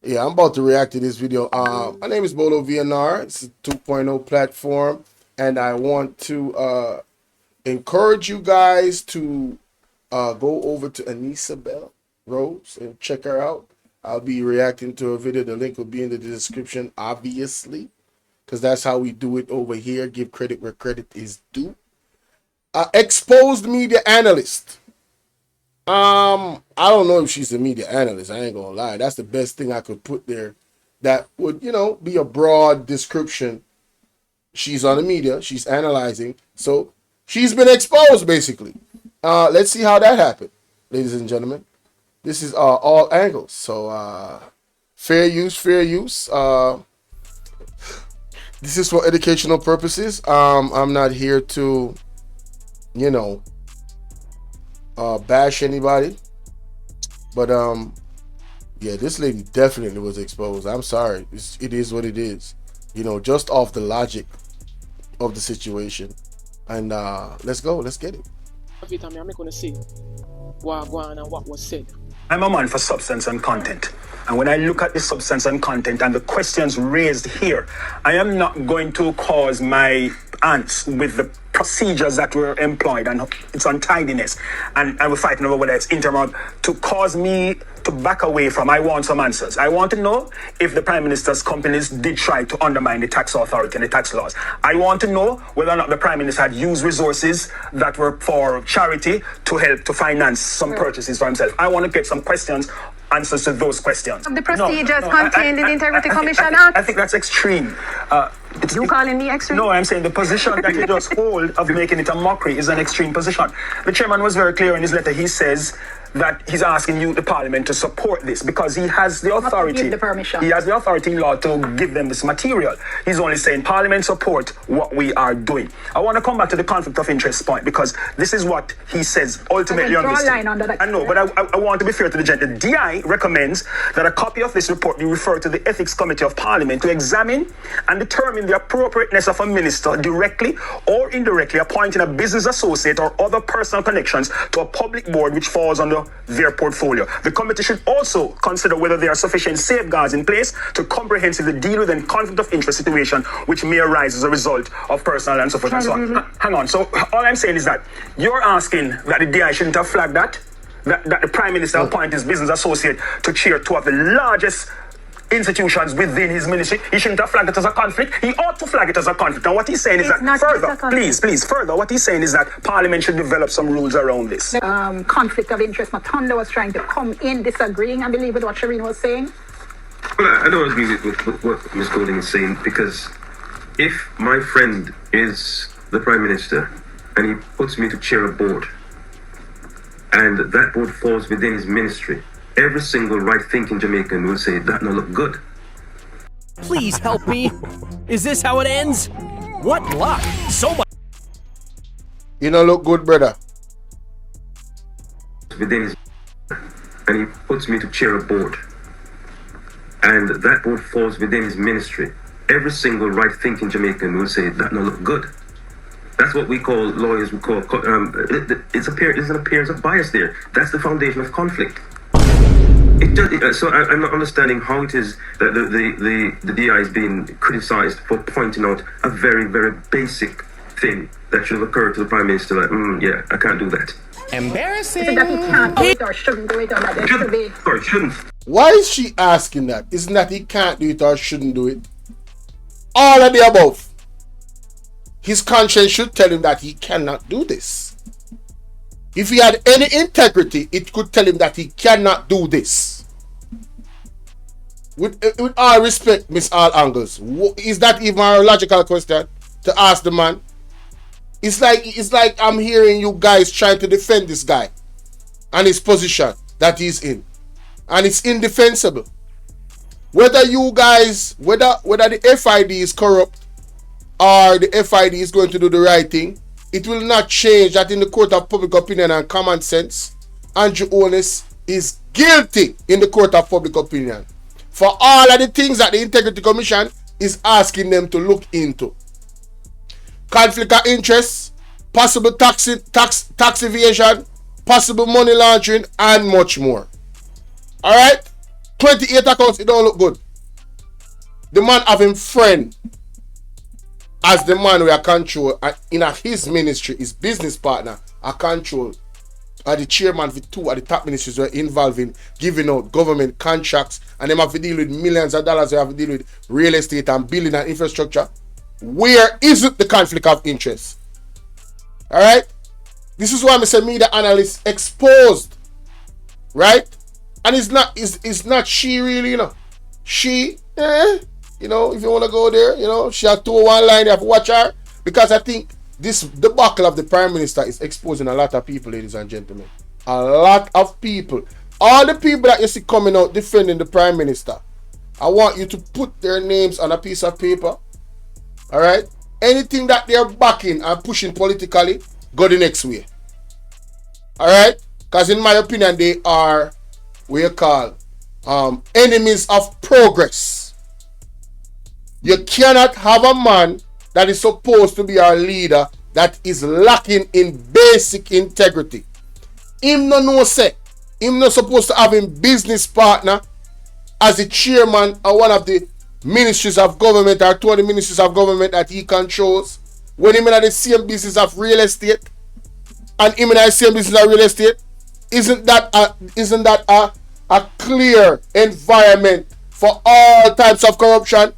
Yeah, I'm about to react to this video. My name is Bolo V&R. It's a 2.0 platform, and I want to encourage you guys to go over to Anisabel Rose and check her out. I'll be reacting to her video. The link will be in the description, obviously, because that's how we do it over here. Give credit where credit is due. Exposed media analyst. I don't know if she's a media analyst. I ain't gonna lie. That's the best thing I could put there. That would, be a broad description. She's on the media. She's analyzing. So she's been exposed, basically. Let's see how that happened, ladies and gentlemen. This is all angles. So fair use, fair use. This is for educational purposes. I'm not here to, you know, bash anybody. But yeah, this lady definitely was exposed. I'm sorry. It is what it is. Just off the logic of the situation. And let's go. Let's get it. I'm going to see what and what was said. I'm a man for substance and content. And when I look at the substance and content and the questions raised here, I am not going to cause my ants with the procedures that were employed and its untidiness. And I will fight over whether it's interim to cause me to back away from. I want some answers. I want to know if the Prime Minister's companies did try to undermine the tax authority and the tax laws. I want to know whether or not the Prime Minister had used resources that were for charity to help to finance some purchases for himself. I want to get some answers to those questions. The procedures contained in the Integrity Commission Act. I think that's extreme. You calling me extreme? No, I'm saying the position that he just hold of making it a mockery is an extreme position. The chairman was very clear in his letter. He says that he's asking you, the parliament, to support this because he has the authority. Give the permission. He has the authority in law to give them this material. He's only saying parliament support what we are doing. I want to come back to the conflict of interest point because this is what he says ultimately on this. Line under that. I know, but I want to be fair to the gentleman. The DI recommends that a copy of this report be referred to the Ethics Committee of Parliament to examine and determine the appropriateness of a minister directly or indirectly appointing a business associate or other personal connections to a public board which falls under their portfolio. The committee should also consider whether there are sufficient safeguards in place to comprehensively deal with any conflict of interest situation which may arise as a result of personal and so forth and so on. Hang on. So all I'm saying is that you're asking that the DI shouldn't have flagged that the Prime Minister appoint his business associate to chair two of the largest institutions within his ministry. He shouldn't have flagged it as a conflict. He ought to flag it as a conflict. And what he's saying is that further, what he's saying is that Parliament should develop some rules around this. Conflict of interest. Matanda was trying to come in disagreeing, I believe, with what Shireen was saying. Well, I don't agree with what Ms. Golding is saying because if my friend is the Prime Minister and he puts me to chair a board and that board falls within his ministry, every single right-thinking Jamaican will say that no look good. Please help me. Is this how it ends? What luck? So much. Look good, brother. Within his, and he puts me to chair a board, and that board falls within his ministry. Every single right-thinking Jamaican will say that no look good. That's what we call lawyers. We call it's an appearance of bias there. That's the foundation of conflict. So I'm not understanding how it is that the DI is being criticised for pointing out a very, very basic thing that should have occurred to the Prime Minister. Like, yeah, I can't do that. Embarrassing. Is it that he can't do it or shouldn't do it or that there should be? Sorry, shouldn't. Why is she asking that? Isn't that he can't do it or shouldn't do it? All of the above. His conscience should tell him that he cannot do this. If he had any integrity, it could tell him that he cannot do this. With all respect, Miss All Angles, is that even a logical question to ask the man? It's like I'm hearing you guys trying to defend this guy and his position that he's in, and it's indefensible. Whether you guys, whether the FID is corrupt or the FID is going to do the right thing, it will not change that in the court of public opinion and common sense, Andrew Onus is guilty in the court of public opinion for all of the things that the Integrity Commission is asking them to look into. Conflict of interest, possible tax evasion, possible money laundering, and much more. Alright? 28 accounts, it don't look good. The man have him friend as the man we are control in his ministry, his business partner, are control. The chairman for two of the top ministries were involved in giving out government contracts, and them have to deal with millions of dollars. They have to deal with real estate and building and infrastructure. Where isn't the conflict of interest? Alright? This is why I say media analysts exposed. Right? And it's not she really, you know. She, you know, if you want to go there, you know, she has 201 line, you have to watch her. Because I think this debacle of the Prime Minister is exposing a lot of people, ladies and gentlemen. A lot of people. All the people that you see coming out defending the Prime Minister, I want you to put their names on a piece of paper. Alright? Anything that they're backing and pushing politically, go the next way. Alright? Because in my opinion, they are what you call enemies of progress. You cannot have a man that is supposed to be our leader that is lacking in basic integrity. Him no say. Him not supposed to have him business partner as the chairman of one of the ministries of government or two of the ministries of government that he controls. When him in the same business of real estate and him in the same business of real estate, isn't that a clear environment for all types of corruption?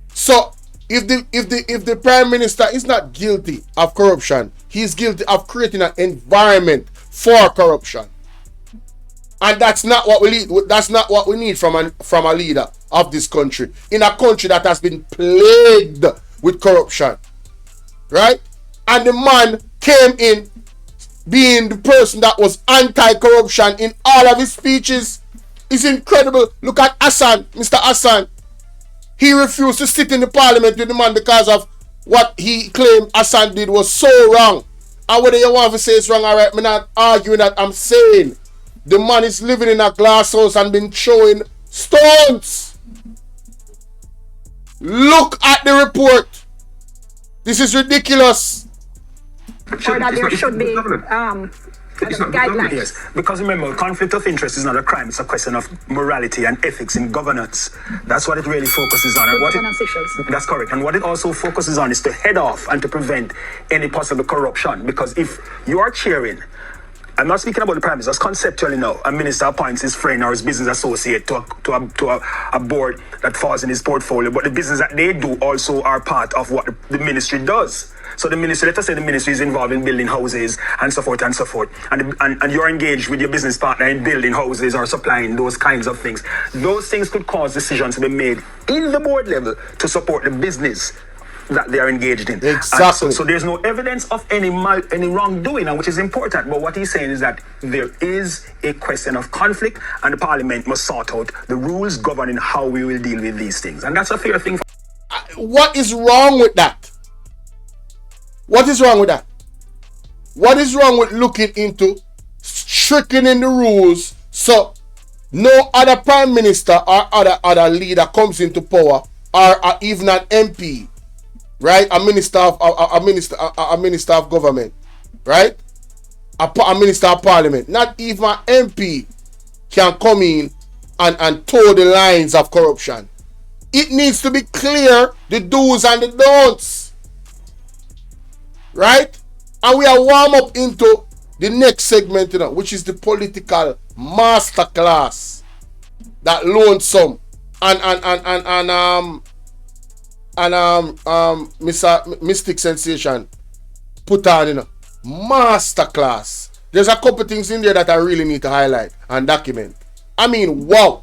So if the Prime Minister is not guilty of corruption, he's guilty of creating an environment for corruption. And that's not what we need. That's not what we need from a leader of this country. In a country that has been plagued with corruption. Right? And the man came in being the person that was anti-corruption in all of his speeches. It's incredible. Look at Hassan, Mr. Hassan. He refused to sit in the parliament with the man because of what he claimed Hassan did was so wrong. And whether you want to say it's wrong, alright, I'm not arguing that. I'm saying the man is living in a glass house and been throwing stones. Look at the report. This is ridiculous. Or that there should be guidelines. Yes, because remember, conflict of interest is not a crime. It's a question of morality and ethics in governance. That's what it really focuses on. And what that's correct. And what it also focuses on is to head off and to prevent any possible corruption. Because if you are chairing, I'm not speaking about the prime minister, that's conceptually now. A minister appoints his friend or his business associate to a board that falls in his portfolio. But the business that they do also are part of what the ministry does. So the ministry, let us say the ministry is involved in building houses and so forth and so forth. And you're engaged with your business partner in building houses or supplying those kinds of things. Those things could cause decisions to be made in the board level to support the business that they are engaged in. Exactly. So there's no evidence of any wrongdoing, and which is important. But what he's saying is that there is a question of conflict, and the parliament must sort out the rules governing how we will deal with these things. And that's a fair thing. What is wrong with that? What is wrong with that? What is wrong with looking into strictening the rules so no other prime minister or other leader comes into power, or even an MP, right? A minister of government, right? A minister of parliament. Not even an MP can come in and toe the lines of corruption. It needs to be clear, the do's and the don'ts. Right? And we are warm up into the next segment, you know, which is the political masterclass that Lonesome and Mr. Mystic Sensation put on, you know. Masterclass. There's a couple things in there that I really need to highlight and document. I mean, wow.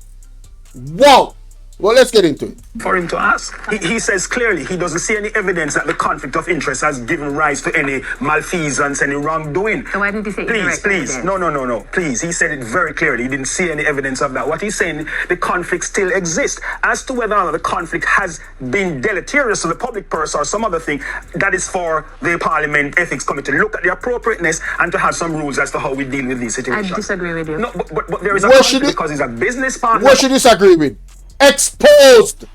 Wow. Well, let's get into it. For him to ask. He says clearly he doesn't see any evidence that the conflict of interest has given rise to any malfeasance, any wrongdoing. So why didn't he say Please. No. Please. He said it very clearly. He didn't see any evidence of that. What he's saying, the conflict still exists. As to whether or not the conflict has been deleterious to the public purse or some other thing, that is for the Parliament Ethics Committee to look at the appropriateness and to have some rules as to how we deal with these situations. I disagree with you. No, but there is a conflict because he's a business partner. What should you disagree with? Exposed.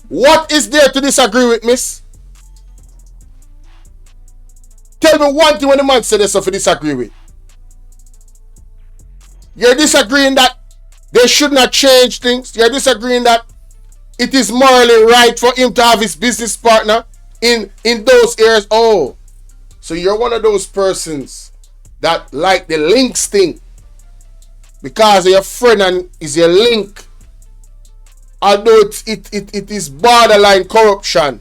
What is there to disagree with, miss? Tell me one thing when the man said there's something to disagree with. You're disagreeing that they should not change things. You're disagreeing that it is morally right for him to have his business partner in those areas. Oh, so you're one of those persons that like the links thing because your friend and is your link. Although it is borderline corruption.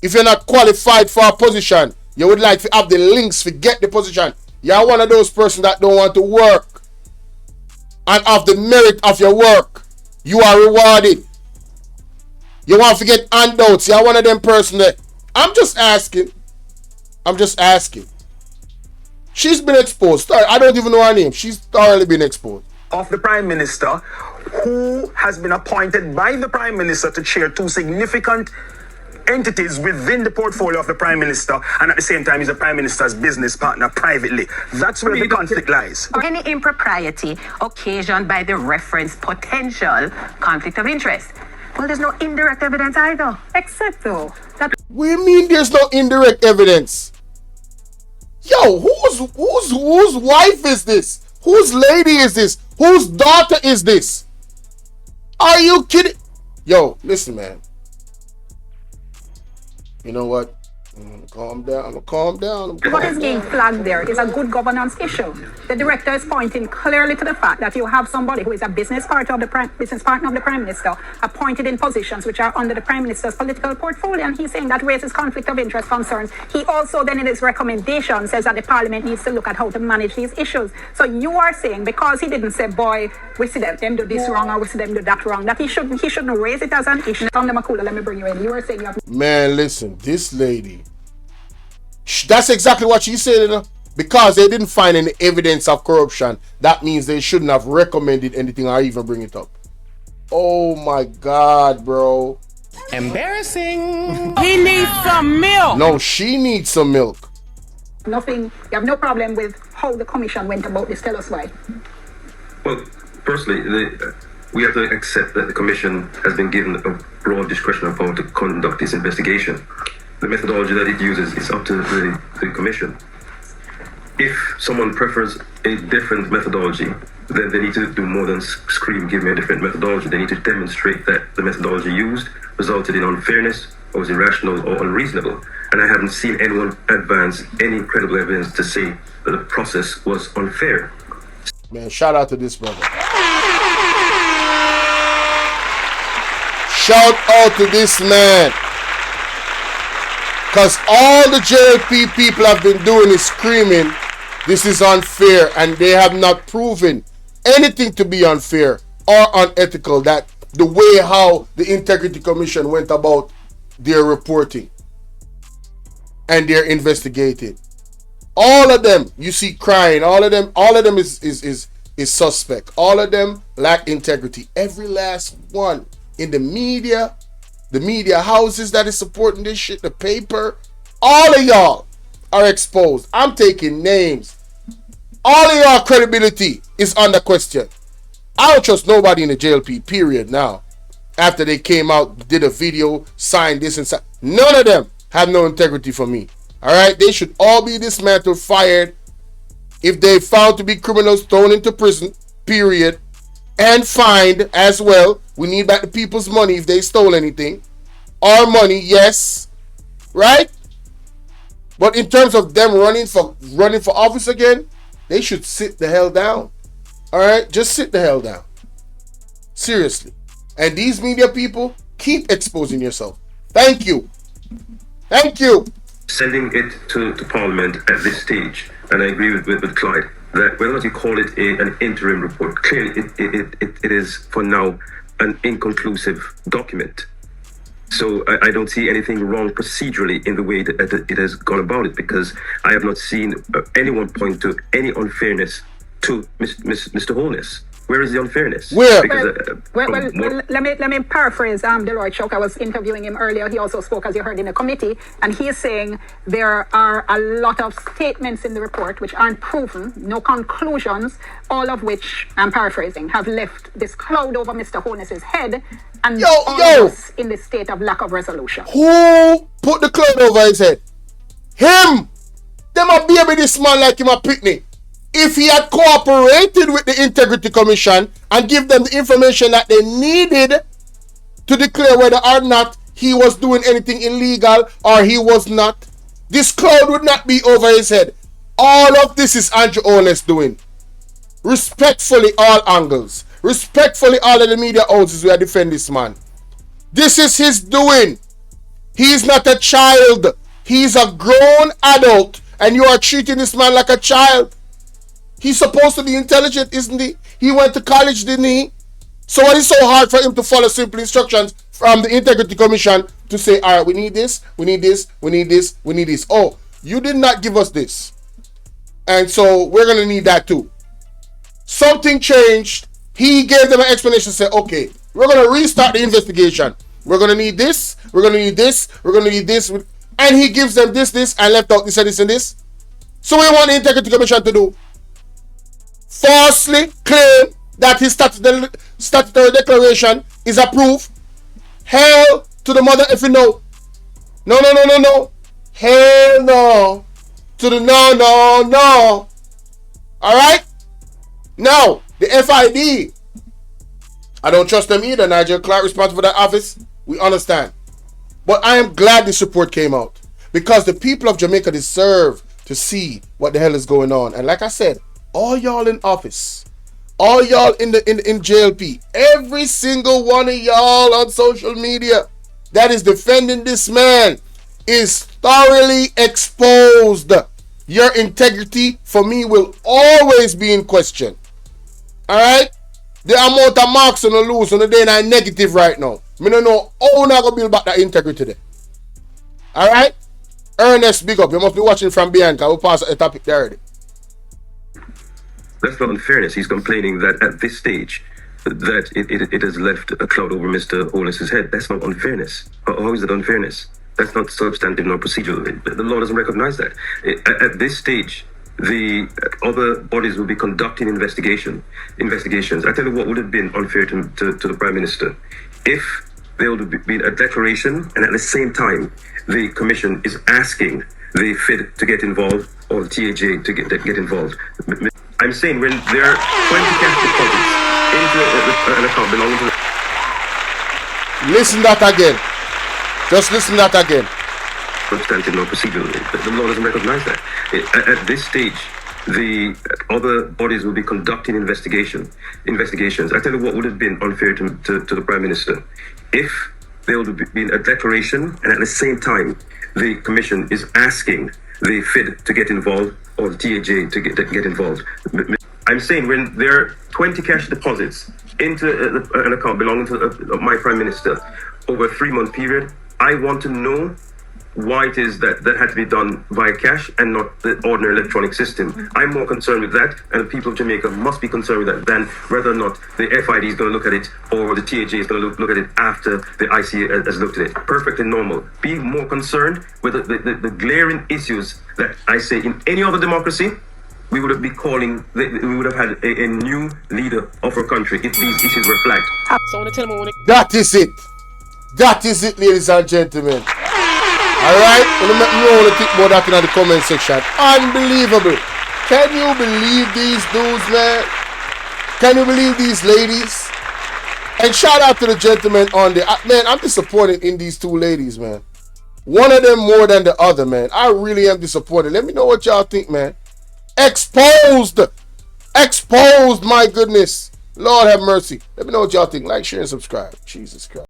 If you're not qualified for a position, you would like to have the links to get the position. You're one of those persons that don't want to work and have the merit of your work. You are rewarded. You want to get handouts. You're one of them persons that I'm just asking. She's been exposed. I don't even know her name. She's thoroughly been exposed. Of the Prime Minister, who has been appointed by the Prime Minister to chair two significant entities within the portfolio of the Prime Minister, and at the same time he's the Prime Minister's business partner privately. That's where the conflict lies. Any impropriety occasioned by the referenced potential conflict of interest. Well, there's no indirect evidence either. Except though that We mean there's no indirect evidence. Yo, whose wife is this? Whose lady is this? Whose daughter is this? Are you kidding? Yo, listen, man. You know what? I'm gonna calm down. what is being flagged there is a good governance issue. The director is pointing clearly to the fact that you have somebody who is a business partner of the Prime Minister appointed in positions which are under the Prime Minister's political portfolio, and he's saying that raises conflict of interest concerns. He also then in his recommendation says that the Parliament needs to look at how to manage these issues. So you are saying because he didn't say, boy, we see them do this wrong or we see them do that wrong, that he shouldn't raise it as an issue. Thunder Makula, let me bring you in. You were saying you have... Man, listen, this lady, that's exactly what she said, you know? Because they didn't find any evidence of corruption. That means they shouldn't have recommended anything or even bring it up. Oh my God, bro. Embarrassing. He needs some milk. No, she needs some milk. Nothing, you have no problem with how the commission went about this. Tell us why. Well, personally, we have to accept that the Commission has been given a broad discretion of how to conduct this investigation. The methodology that it uses is up to the Commission. If someone prefers a different methodology, then they need to do more than scream, give me a different methodology. They need to demonstrate that the methodology used resulted in unfairness or was irrational or unreasonable. And I haven't seen anyone advance any credible evidence to say that the process was unfair. Man, shout out to this brother. Shout out to this man. Because all the JLP people have been doing is screaming, this is unfair, and they have not proven anything to be unfair or unethical, that the way how the Integrity Commission went about their reporting and their investigating. All of them, you see crying, all of them is suspect. All of them lack integrity. Every last one in the media houses that is supporting this shit, the paper, all of y'all are exposed. I'm taking names. All of y'all credibility is under question. I don't trust nobody in the JLP, period, now. After they came out, did a video, signed this and signed. None of them have no integrity for me. Alright? They should all be dismantled, fired. If they found to be criminals, thrown into prison, period. And fined as well. We need back the people's money if they stole anything. Our money, yes. Right? But in terms of them running for office again, they should sit the hell down. Alright? Just sit the hell down. Seriously. And these media people, keep exposing yourself. Thank you. Thank you. Sending it to Parliament at this stage, and I agree with Clyde, that whether or not you call it an interim report, clearly it is for now an inconclusive document. So I don't see anything wrong procedurally in the way that it has gone about it, because I have not seen anyone point to any unfairness to Mr. Holness. Where is the unfairness? Where? Because, let me paraphrase Deloitte Chuck. I was interviewing him earlier. He also spoke, as you heard, in a committee, and he is saying there are a lot of statements in the report which aren't proven, no conclusions, all of which, I'm paraphrasing, have left this cloud over Mr. Holness's head, and all of us in this state of lack of resolution. Who put the cloud over his head? Him! Them a baby this man like him a picnic. If he had cooperated with the Integrity Commission and give them the information that they needed to declare whether or not he was doing anything illegal or he was not, this cloud would not be over his head. All of this is Andrew Holness doing. Respectfully, all angles. Respectfully, all of the media houses who are defending this man. This is his doing. He is not a child. He is a grown adult, and you are treating this man like a child. He's supposed to be intelligent, isn't he? He went to college, didn't he? So what is so hard for him to follow simple instructions from the Integrity Commission to say, all right, we need this, we need this, we need this, we need this. Oh, you did not give us this. And so we're going to need that too. Something changed. He gave them an explanation, said, okay, we're going to restart the investigation. We're going to need this, we're going to need this, we're going to need this. And he gives them this, and left out this and this and this. So what do you want the Integrity Commission to do? Falsely claim that his statutory declaration is approved? Hell to the mother if you know. No. Hell no. To the no. Alright? Now, the FID. I don't trust them either. Nigel Clark responsible for that office. We understand. But I am glad this report came out. Because the people of Jamaica deserve to see what the hell is going on. And like I said, all y'all in office, all y'all in JLP, every single one of y'all on social media that is defending this man is thoroughly exposed. Your integrity, for me, will always be in question. Alright? The amount of marks on the loose on the day and negative right now. I don't know how we're not going to build back that integrity there. Alright? Ernest, big up. You must be watching from behind because we'll pass a topic there already. That's not unfairness. He's complaining that at this stage, that it has left a cloud over Mr. Holness's head. That's not unfairness. How is it unfairness? That's not substantive nor procedural. The law doesn't recognize that. At this stage, the other bodies will be conducting investigations. I tell you what would have been unfair to the Prime Minister if there would have been a declaration and at the same time the Commission is asking the FID to get involved or the TAJ to get involved. I'm saying when there are 20 cash deposits into an account belonging to Listen that again. Just listen that again. Substantive nor procedural. The law doesn't recognize that. At this stage, the other bodies will be conducting investigations. I tell you what would have been unfair to the Prime Minister if there would have been a declaration and at the same time the Commission is asking the FID to get involved or the TAJ to get involved. I'm saying when there are 20 cash deposits into an account belonging to my Prime Minister over a 3-month period, I want to know why it is that had to be done via cash and not the ordinary electronic system. I'm more concerned with that, and the people of Jamaica must be concerned with that than whether or not the FID is going to look at it or the TAJ is going to look at it after the IC has looked at it. Perfectly normal. Be more concerned with the glaring issues that I say in any other democracy. We would have had a new leader of our country if these issues were flagged. So I want to tell me That is it. That is it, ladies and gentlemen. Alright? Let me know what you think about that in the comment section. Unbelievable. Can you believe these dudes, man? Can you believe these ladies? And shout out to the gentleman on the... Man, I'm disappointed in these two ladies, man. One of them more than the other, man. I really am disappointed. Let me know what y'all think, man. Exposed, my goodness. Lord have mercy. Let me know what y'all think. Like, share, and subscribe. Jesus Christ.